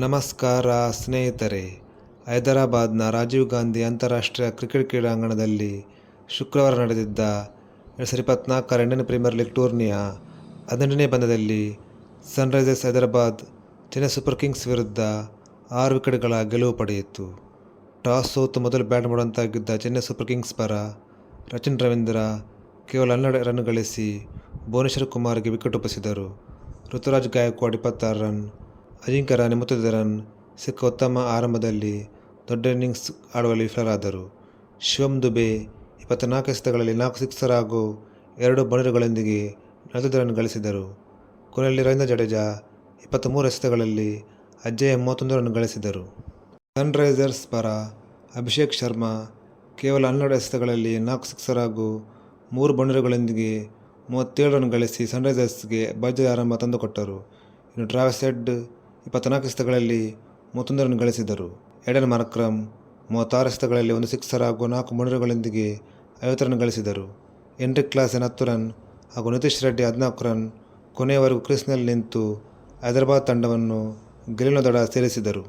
ನಮಸ್ಕಾರ ಸ್ನೇಹಿತರೆ. ಹೈದರಾಬಾದ್ನ ರಾಜೀವ್ ಗಾಂಧಿ ಅಂತಾರಾಷ್ಟ್ರೀಯ ಕ್ರಿಕೆಟ್ ಕ್ರೀಡಾಂಗಣದಲ್ಲಿ ಶುಕ್ರವಾರ ನಡೆದಿದ್ದ 2024 ಇಂಡಿಯನ್ ಪ್ರೀಮಿಯರ್ ಲೀಗ್ ಟೂರ್ನಿಯ 18ನೇ ಪಂದ್ಯದಲ್ಲಿ Sunrisers Hyderabad Chennai super Kings ವಿರುದ್ಧ 6 ವಿಕೆಟ್ಗಳ ಗೆಲುವು ಪಡೆಯಿತು. ಟಾಸ್ ಸೋತು ಮೊದಲು ಬ್ಯಾಟ್ ಮಾಡುವಂತಾಗಿದ್ದ ಚೆನ್ನೈ ಸೂಪರ್ ಕಿಂಗ್ಸ್ ಪರ ರಚಿನ್ ರವೀಂದ್ರ ಕೇವಲ 12 ರನ್ ಗಳಿಸಿ ಭುವನೇಶ್ವರ್ ಕುಮಾರ್ಗೆ ವಿಕೆಟ್ ಒಪ್ಪಿಸಿದರು. ಋತುರಾಜ್ ಗಾಯಕ್ವಾಡ್ 26 ರನ್, ಅಜಿಂಕ್ಯ ರಹಾನೆ 35 ರನ್ ಸಿಕ್ಕ ಉತ್ತಮ ಆರಂಭದಲ್ಲಿ ದೊಡ್ಡ ಇನ್ನಿಂಗ್ಸ್ ಆಡುವಲ್ಲಿ ವಿಫಲರಾದರು. ಶಿವಮ್ ದುಬೆ 24 ಎಸೆತಗಳಲ್ಲಿ 4 ಸಿಕ್ಸರ್ ಹಾಗೂ 2 ಬೌಂಡರಿಗಳೊಂದಿಗೆ 45 ರನ್ ಗಳಿಸಿದರು. ಕೊನೆಯಲ್ಲಿ ರವೀಂದ್ರ ಜಡೇಜಾ 23 ಎಸೆತಗಳಲ್ಲಿ ಅಜೇಯ 31 ರನ್ ಗಳಿಸಿದರು. ಸನ್ರೈಸರ್ಸ್ ಪರ ಅಭಿಷೇಕ್ ಶರ್ಮಾ ಕೇವಲ 12 ಎಸೆತಗಳಲ್ಲಿ 4 ಸಿಕ್ಸರ್ ಹಾಗೂ 3 ಬೌಂಡರಿಗಳೊಂದಿಗೆ 37 ರನ್ ಗಳಿಸಿ ಸನ್ರೈಸರ್ಸ್ಗೆ ಭರ್ಜರಿ ಆರಂಭ ತಂದುಕೊಟ್ಟರು. ಇನ್ನು ಟ್ರಾವಿಸ್ ಹೆಡ್ 24 ಎಸೆತಗಳಲ್ಲಿ 31 ರನ್ ಗಳಿಸಿದರು. ಏಡನ್ ಮಾರ್ಕ್ರಮ್ 36 ಎಸೆತಗಳಲ್ಲಿ 1 ಸಿಕ್ಸರ್ ಹಾಗೂ 4 ಬೌಂಡರಿಗಳೊಂದಿಗೆ 50 ರನ್ ಗಳಿಸಿದರು. ಹೆನ್ರಿಕ್ ಕ್ಲಾಸೆನ್ 10 ರನ್ ಹಾಗೂ ನಿತೀಶ್ ರೆಡ್ಡಿ 14 ರನ್ ಕೊನೆಯವರೆಗೂ ಕ್ರೀಸ್ನಲ್ಲಿ ನಿಂತು ಹೈದರಾಬಾದ್ ತಂಡವನ್ನು ಗೆಲುವಿನ ದಡ ಸೇರಿಸಿದರು.